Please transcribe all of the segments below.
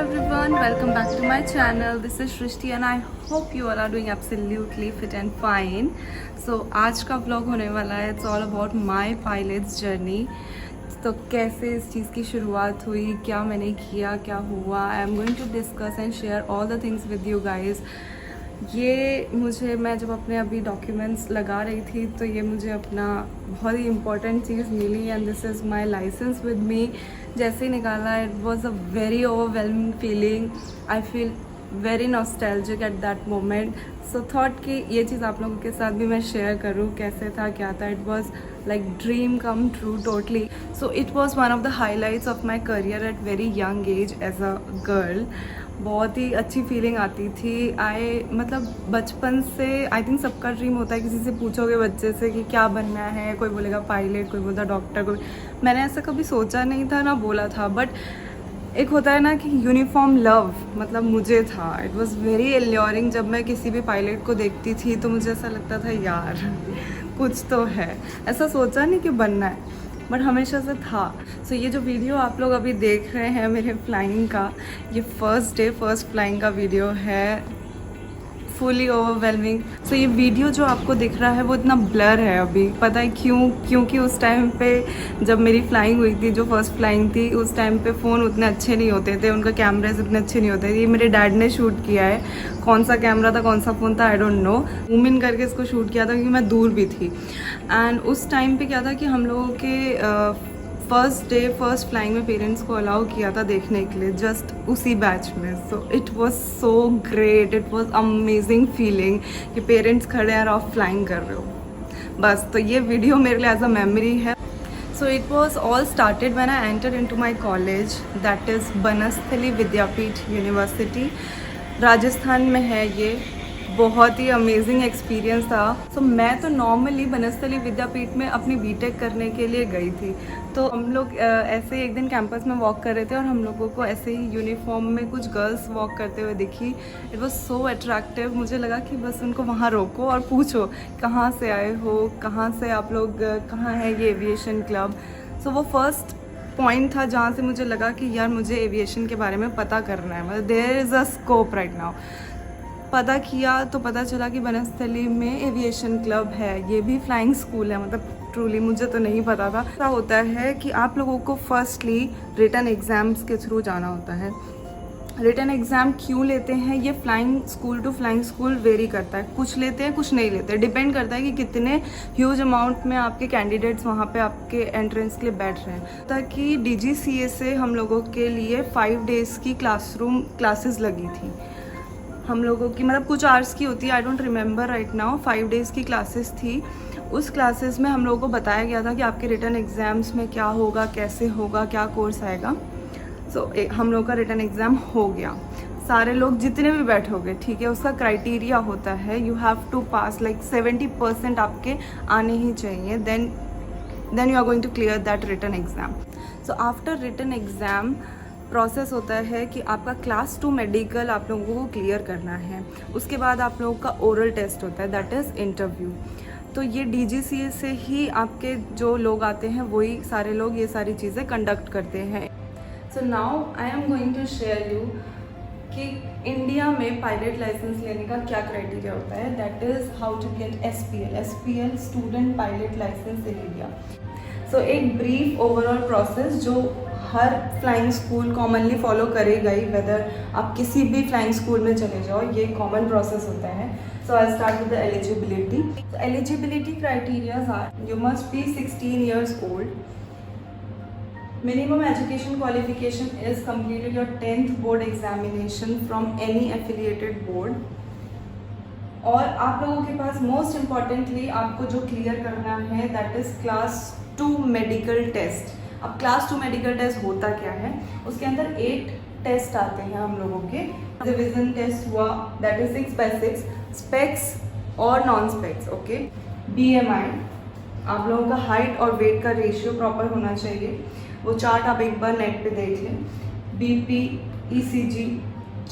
everyone, welcome back to my channel. This is Shrishti and I hope you all are doing absolutely fit and fine. So आज का vlog होने वाला है, it's all about my pilot's journey. तो कैसे इस चीज़ की शुरुआत हुई, क्या मैंने किया, क्या हुआ, I am going to discuss and share all the things with you guys. मैं जब अपने अभी डॉक्यूमेंट्स लगा रही थी तो ये मुझे अपना बहुत ही इम्पॉर्टेंट चीज़ मिली and this is my licence with me. जैसे ही निकाला it was a very overwhelming feeling. I feel very nostalgic at that moment. So thought कि ये चीज़ आप लोगों के साथ भी मैं शेयर करूँ, कैसे था, क्या था. It was like dream come true totally. So it was one of the highlights of my career at very young age as a girl. बहुत ही अच्छी फीलिंग आती थी. मतलब बचपन से आई थिंक सबका ड्रीम होता है. किसी से पूछोगे बच्चे से कि क्या बनना है, कोई बोलेगा पायलट, कोई बोलता डॉक्टर, कोई. मैंने ऐसा कभी सोचा नहीं था ना बोला था, बट एक होता है ना कि यूनिफॉर्म लव मतलब मुझे था. It was very alluring. जब मैं किसी भी पायलट को देखती थी तो मुझे ऐसा लगता था यार कुछ तो है. ऐसा सोचा नहीं कि बनना है, बट हमेशा से था. सो ये जो वीडियो आप लोग अभी देख रहे हैं मेरे फ्लाइंग का, ये फर्स्ट फ्लाइंग का वीडियो है. Fully overwhelming. सो ये वीडियो जो आपको दिख रहा है वो इतना ब्लर है अभी. पता है क्यों? क्योंकि उस टाइम पे जब मेरी फ्लाइंग हुई थी, जो फर्स्ट फ्लाइंग थी, उस टाइम पे फ़ोन उतने अच्छे नहीं होते थे, उनका कैमराज इतने अच्छे नहीं होते थे. ये मेरे डैड ने शूट किया है. कौन सा कैमरा था, कौन सा फ़ोन था, I don't know. Zoom in करके इसको शूट किया था क्योंकि मैं दूर भी थी. एंड उस टाइम पे क्या था कि हम लोगों के फर्स्ट फ्लाइंग में पेरेंट्स को अलाउ किया था देखने के लिए, जस्ट उसी बैच में. सो it was so great. It was amazing feeling कि पेरेंट्स खड़े हैं और आप फ्लाइंग कर रहे हो. बस तो ये वीडियो मेरे लिए एज अ मेमोरी है. So it was all started when I entered into my college, that is Banasthali Vidyapith university. Rajasthan में है ये. बहुत ही अमेजिंग एक्सपीरियंस था. सो मैं तो नॉर्मली बनस्थली विद्यापीठ में अपनी बीटेक करने के लिए गई थी. तो हम लोग ऐसे एक दिन कैंपस में वॉक कर रहे थे और हम लोगों को ऐसे ही यूनिफॉर्म में कुछ गर्ल्स वॉक करते हुए दिखी. It was so attractive. मुझे लगा कि बस उनको वहाँ रोको और पूछो कहाँ से आए हो, कहाँ से आप लोग, कहाँ है ये एविएशन क्लब. सो वो फर्स्ट पॉइंट था जहाँ से मुझे लगा कि यार मुझे एविएशन के बारे में पता करना है. मतलब there is a scope right now. पता किया तो पता चला कि बनस्थली में एविएशन क्लब है. ये भी फ्लाइंग स्कूल है. मतलब ट्रूली मुझे तो नहीं पता था. ऐसा होता है कि आप लोगों को फर्स्टली रिटन एग्ज़ाम्स के थ्रू जाना होता है. रिटन एग्ज़ाम क्यों लेते हैं, ये flying school to flying school vary करता है. कुछ लेते हैं, कुछ नहीं लेते. डिपेंड करता है कि कितने ह्यूज अमाउंट में आपके कैंडिडेट्स वहाँ पे आपके एंट्रेंस के लिए बैठ रहे हैं. ताकि DGCA से हम लोगों के लिए 5 डेज़ की क्लासेस लगी थी हम लोगों की. मतलब कुछ आवर्स की होती है, I don't remember right now. 5 days की क्लासेस थी. उस क्लासेस में हम लोगों को बताया गया था कि आपके रिटन एग्ज़ाम्स में क्या होगा, कैसे होगा, क्या कोर्स आएगा. सो हम लोग का रिटन एग्ज़ाम हो गया. सारे लोग जितने भी बैठोगे, ठीक है, उसका क्राइटेरिया होता है you have to pass like 70% आपके आने ही चाहिए. Then you are going to clear that written exam. So after written exam process होता है कि आपका क्लास 2 मेडिकल आप लोगों को क्लियर करना है. उसके बाद आप लोगों का ओरल टेस्ट होता है, दैट इज़ इंटरव्यू. तो ये DGCA से ही आपके जो लोग आते हैं वही सारे लोग ये सारी चीज़ें कंडक्ट करते हैं. So now I am going to share you कि इंडिया में पायलट लाइसेंस लेने का क्या क्राइटेरिया होता है. That is how to get SPL student pilot licence in India. So एक ब्रीफ ओवरऑल प्रोसेस जो हर फ्लाइंग स्कूल कॉमनली फॉलो करेगा ही. वेदर आप किसी भी फ्लाइंग स्कूल में चले जाओ, ये कॉमन प्रोसेस होता है. So I start with the eligibility. Eligibility criterias are you must be 16 years old. Minimum education qualification is completed your 10th board examination from any affiliated board. और आप लोगों के पास मोस्ट इम्पॉर्टेंटली आपको जो clear करना है that is class 2 medical test. अब class 2 medical test होता क्या है, उसके अंदर 8 टेस्ट आते हैं हम लोगों के. रिविजन टेस्ट हुआ, दैट इज 6x6, स्पेक्स और नॉन स्पेक्स. ओके. BMI, आप लोगों का हाइट और वेट का रेशियो प्रॉपर होना चाहिए. वो चार्ट आप एक बार नेट पे देख लें. BP, ECG,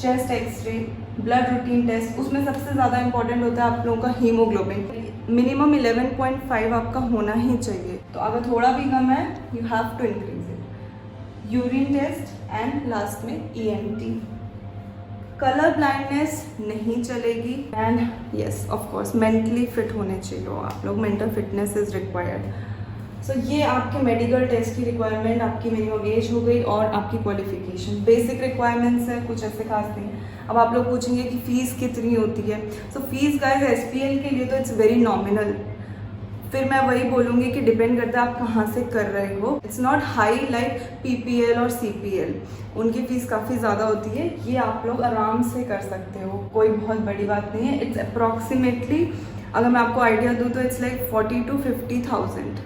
chest x ray, blood routine test. उसमें सबसे ज़्यादा इंपॉर्टेंट होता है आप लोगों का हीमोग्लोबिन. मिनिमम 11.5 आपका होना ही चाहिए. तो अगर थोड़ा भी कम है you have to increase it. Urine test and last में ENT। कलर ब्लाइंडनेस नहीं चलेगी and yes of course mentally fit होने चाहिए हो आप लोग, mental fitness is required. So ये आपके मेडिकल टेस्ट की रिक्वायरमेंट, आपकी मिनिमम एज हो गई और आपकी क्वालिफिकेशन, बेसिक रिक्वायरमेंट्स है, कुछ ऐसे खास नहीं है। अब आप लोग पूछेंगे कि फ़ीस कितनी होती है। सो फीस गाइस SPL के लिए तो इट्स वेरी नॉमिनल। फिर मैं वही बोलूँगी कि डिपेंड करता है आप कहाँ से कर रहे हो। It's not high like PPL और CPL, उनकी फ़ीस काफ़ी ज़्यादा होती है। ये आप लोग आराम से कर सकते हो, कोई बहुत बड़ी बात नहीं है। इट्स अप्रॉक्सीमेटली, अगर मैं आपको आइडिया दूँ तो it's like 40 to 50,000।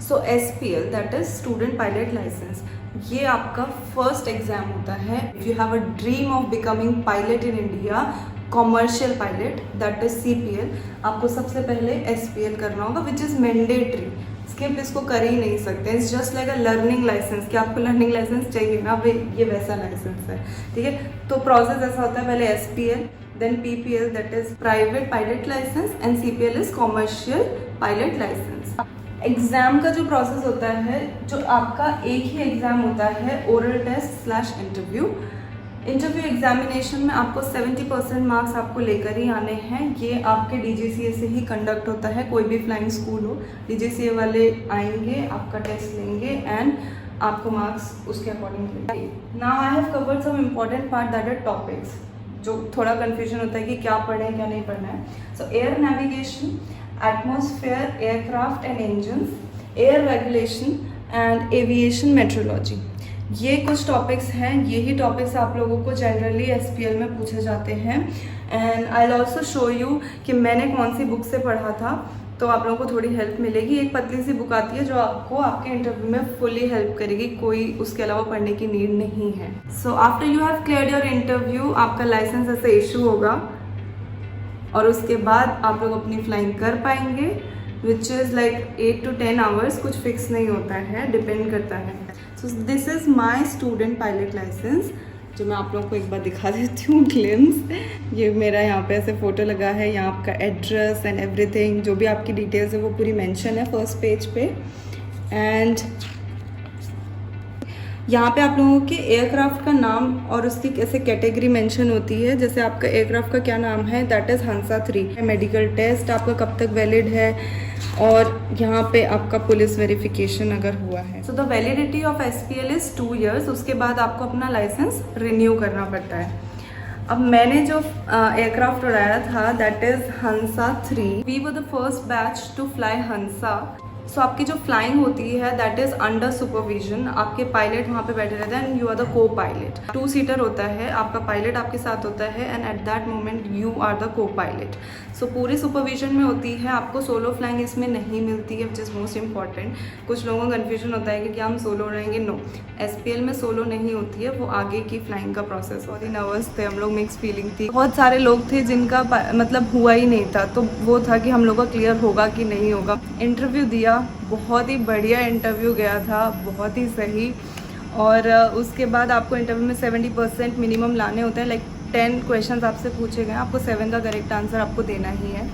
So SPL that is student pilot licence, ये आपका फर्स्ट एग्जाम होता है। If you have a dream of becoming pilot in India, commercial pilot that is CPL, आपको सबसे पहले SPL करना होगा विच इज़ मैंडेटरी। स्किप इसको कर ही नहीं सकते। It's just like a learning licence कि आपको लर्निंग लाइसेंस चाहिए ना, ये वैसा लाइसेंस है, ठीक है। तो प्रोसेस ऐसा होता है, पहले SPL, then PPL that is private pilot licence and CPL is commercial pilot licence. Exam का जो प्रोसेस होता है, जो आपका एक ही एग्ज़ाम होता है, oral test / interview. Interview examination में आपको 70% मार्क्स आपको लेकर ही आने हैं। ये आपके DGCA से ही कंडक्ट होता है, कोई भी फ्लाइंग स्कूल हो, DGCA वाले आएंगे, आपका टेस्ट लेंगे एंड आपको मार्क्स उसके अकॉर्डिंग देंगे। Now I have covered some important part that are topics, जो थोड़ा कन्फ्यूजन होता है कि क्या पढ़ें क्या नहीं पढ़ना है। सो air navigation, atmosphere, aircraft and engines, air regulation and aviation metrology, ये कुछ टॉपिक्स हैं। यही टॉपिक्स आप लोगों को जनरली SPL में पूछे जाते हैं। And I will also show you कि मैंने कौन सी बुक से पढ़ा था, तो आप लोगों को थोड़ी हेल्प मिलेगी। एक पतली सी बुक आती है जो आपको आपके इंटरव्यू में फुली हेल्प करेगी, कोई उसके अलावा पढ़ने की नीड नहीं है। So after you have cleared your interview, आपका लाइसेंस ऐसे इशू होगा और उसके बाद आप लोग अपनी फ्लाइंग कर पाएंगे, which is like 8 to 10 hours, कुछ फिक्स नहीं होता है, डिपेंड करता है। So this is my student pilot licence, जो मैं आप लोगों को एक बार दिखा देती हूँ ग्लिम्स। ये मेरा यहाँ पे ऐसे फ़ोटो लगा है, यहाँ आपका एड्रेस एंड एवरीथिंग, जो भी आपकी डिटेल्स है वो पूरी मेंशन है फर्स्ट पेज पे। एंड यहाँ पे आप लोगों के एयरक्राफ्ट का नाम और उसकी कैसे कैटेगरी मेंशन होती है। जैसे आपका एयरक्राफ्ट का क्या नाम है, that is Hansa 3। Medical test आपका कब तक वैलिड है, और यहाँ पे आपका पुलिस वेरिफिकेशन अगर हुआ है। So the validity of SPL is 2 years। उसके बाद आपको अपना लाइसेंस रिन्यू करना पड़ता है। अब मैंने जो एयरक्राफ्ट उड़ाया था that is Hansa 3। We were the first batch to fly Hansa. So आपकी जो फ्लाइंग होती है दैट इज़ अंडर सुपरविजन, आपके पायलट वहाँ पे बैठे रहते हैं and you are the copilot. 2 seater होता है, आपका पायलट आपके साथ होता है and at that moment you are the copilot. So पूरी सुपरविजन में होती है, आपको सोलो फ्लाइंग इसमें नहीं मिलती है, विच इज़ मोस्ट इंपॉर्टेंट। कुछ लोगों को कन्फ्यूजन होता है कि क्या हम सोलो उड़ाएंगे, नो, SPL में सोलो नहीं होती है, वो आगे की फ्लाइंग का प्रोसेस। बहुत ही नर्वस थे हम लोग, मिक्स फीलिंग थी। बहुत सारे लोग थे जिनका मतलब हुआ ही नहीं था, तो वो था कि हम लोग का क्लियर होगा कि नहीं होगा। इंटरव्यू दिया, बहुत ही बढ़िया इंटरव्यू गया था, बहुत ही सही। और उसके बाद आपको इंटरव्यू में 70% मिनिमम लाने होते हैं। लाइक 10 क्वेश्चंस आपसे पूछे गए, आपको 7 का करेक्ट आंसर आपको देना ही है।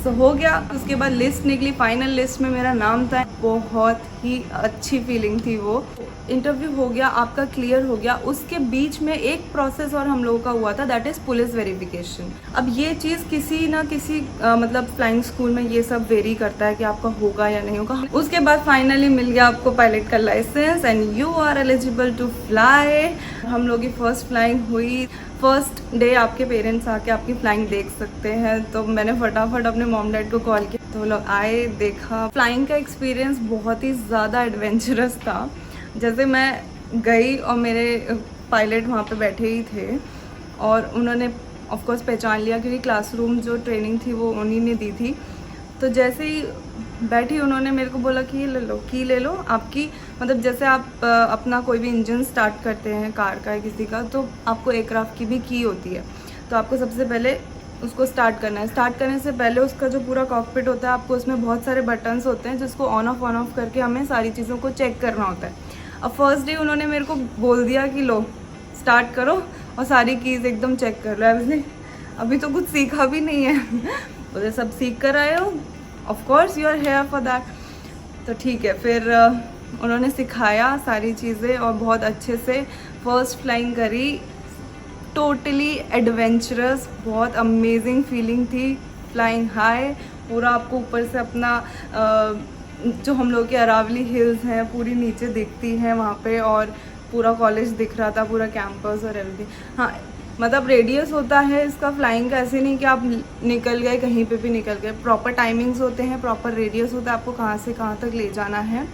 सो हो गया। उसके बाद लिस्ट निकली, फाइनल लिस्ट में मेरा नाम था। बहुत ही अच्छी फीलिंग थी वो। इंटरव्यू हो गया, आपका क्लियर हो गया। उसके बीच में एक प्रोसेस और हम लोगों का हुआ था, दैट इज़ पुलिस वेरिफिकेशन। अब ये चीज़ किसी ना किसी मतलब फ्लाइंग स्कूल में ये सब वेरी करता है कि आपका होगा या नहीं होगा। उसके बाद फाइनली मिल गया आपको पायलट का licence and you are eligible to fly. हम लोग की फर्स्ट फ्लाइंग हुई। फर्स्ट डे आपके पेरेंट्स आके आपकी फ्लाइंग देख सकते हैं, तो मैंने फटाफट अपने मॉम डैड को कॉल किया, तो वो लोग आए, देखा। फ्लाइंग का एक्सपीरियंस बहुत ही ज़्यादा एडवेंचरस था। जैसे मैं गई और मेरे पायलट वहाँ पे बैठे ही थे और उन्होंने ऑफ कोर्स पहचान लिया, क्योंकि क्लासरूम जो ट्रेनिंग थी वो उन्हीं ने दी थी। तो जैसे ही बैठी उन्होंने मेरे को बोला कि ये ले लो, की ले लो आपकी, मतलब जैसे आप अपना कोई भी इंजन स्टार्ट करते हैं कार का या किसी का, तो आपको एयरक्राफ्ट की भी की होती है। तो आपको सबसे पहले उसको स्टार्ट करना है। स्टार्ट करने से पहले उसका जो पूरा कॉकपिट होता है, आपको उसमें बहुत सारे बटन्स होते हैं जिसको ऑन ऑफ करके हमें सारी चीज़ों को चेक करना होता है। अब फर्स्ट डे उन्होंने मेरे को बोल दिया कि लो स्टार्ट करो और सारी कीज़ एकदम चेक कर लो। ऐसे अभी तो कुछ सीखा भी नहीं है, बोले सब सीख कर आए हो, of course you are here for that. तो ठीक है, फिर उन्होंने सिखाया सारी चीज़ें और बहुत अच्छे से फर्स्ट फ्लाइंग करी। टोटली एडवेंचरस, बहुत अमेजिंग फीलिंग थी। फ्लाइंग हाई, पूरा आपको ऊपर से अपना जो हम लोग के अरावली हिल्स हैं पूरी नीचे दिखती हैं वहाँ पे, और पूरा कॉलेज दिख रहा था, पूरा कैंपस और एवरीथिंग। हाँ, मतलब रेडियस होता है इसका फ्लाइंग का, ऐसे नहीं कि आप निकल गए कहीं पे भी निकल गए। प्रॉपर टाइमिंग्स होते हैं, प्रॉपर रेडियस होता है, आपको कहाँ से कहाँ तक ले जाना है।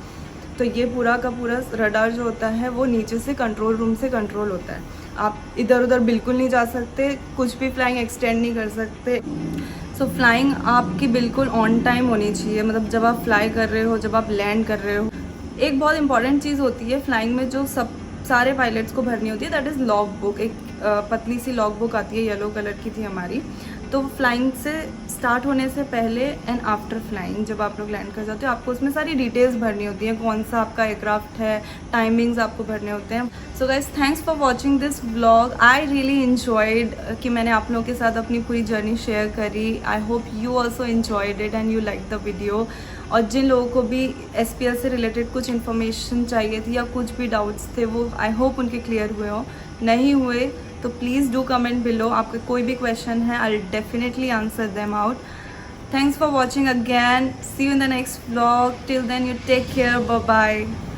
तो ये पूरा का पूरा रडार जो होता है वो नीचे से कंट्रोल रूम से कंट्रोल होता है। आप इधर उधर बिल्कुल नहीं जा सकते, कुछ भी फ्लाइंग एक्सटेंड नहीं कर सकते। सो फ्लाइंग आपकी बिल्कुल ऑन टाइम होनी चाहिए, मतलब जब आप फ्लाई कर रहे हो, जब आप लैंड कर रहे हो। एक बहुत इंपॉर्टेंट चीज़ होती है फ्लाइंग में जो सब सारे पायलट्स को भरनी होती है, दैट इज़ लॉग बुक। एक पतली सी लॉग बुक आती है, येलो कलर की थी हमारी। तो फ्लाइंग से स्टार्ट होने से पहले एंड आफ्टर फ्लाइंग जब आप लोग लैंड कर जाते हो, आपको उसमें सारी डिटेल्स भरनी होती हैं, कौन सा आपका एयरक्राफ्ट है, टाइमिंग्स आपको भरने होते हैं। So guys, thanks for watching this vlog. I really enjoyed कि मैंने आप लोगों के साथ अपनी पूरी जर्नी शेयर करी। I hope you also enjoyed it and you like the video. और जिन लोगों को भी SPL से रिलेटेड कुछ इन्फॉर्मेशन चाहिए थी या कुछ भी डाउट्स थे, वो आई होप उनके क्लियर हुए हो। नहीं हुए तो प्लीज़ डू कमेंट बिलो। आपका कोई भी क्वेश्चन है, I will definitely answer them out. Thanks for watching again. See you in the next vlog. Till then, you take care. Bye bye.